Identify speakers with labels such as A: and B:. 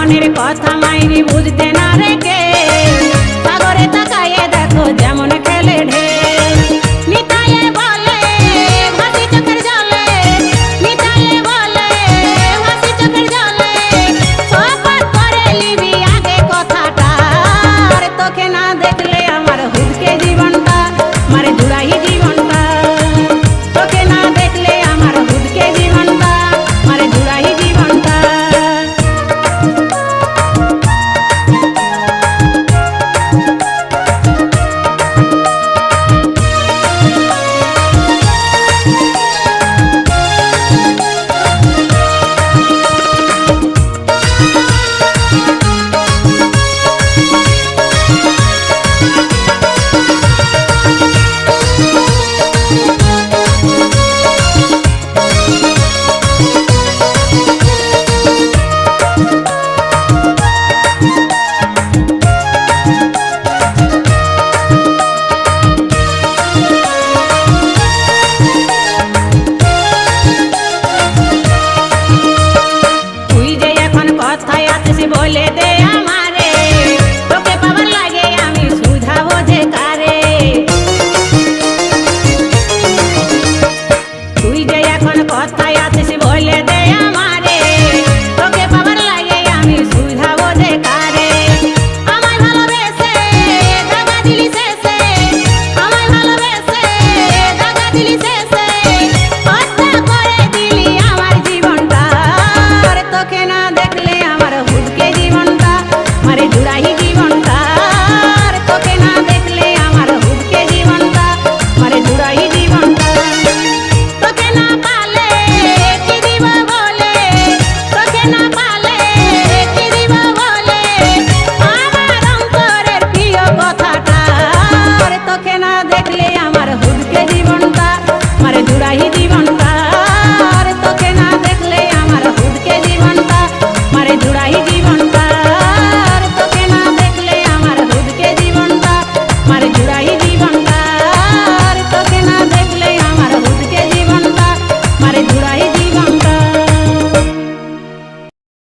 A: মনের কথা মাইরি বুঝতে না রেখে সাগরে তাকাইয়ে দেখো যেমন খেলে ঢেউ নিতাইয়ে বলে ভাসি চোখের জলে নিতাইয়ে বলে ভাসি চোখের জলে শপথ করে নিবি আগে কথাটা আর তোকে না দেখলে আমার হুদকে জীবনটা মারে জুড়াই জীবনটা তোকে না দেখলে আমার হুদকে জীবনটা মারে জুড়াই জীবনটা তুই যে এখন কথায় আছিস বলে দে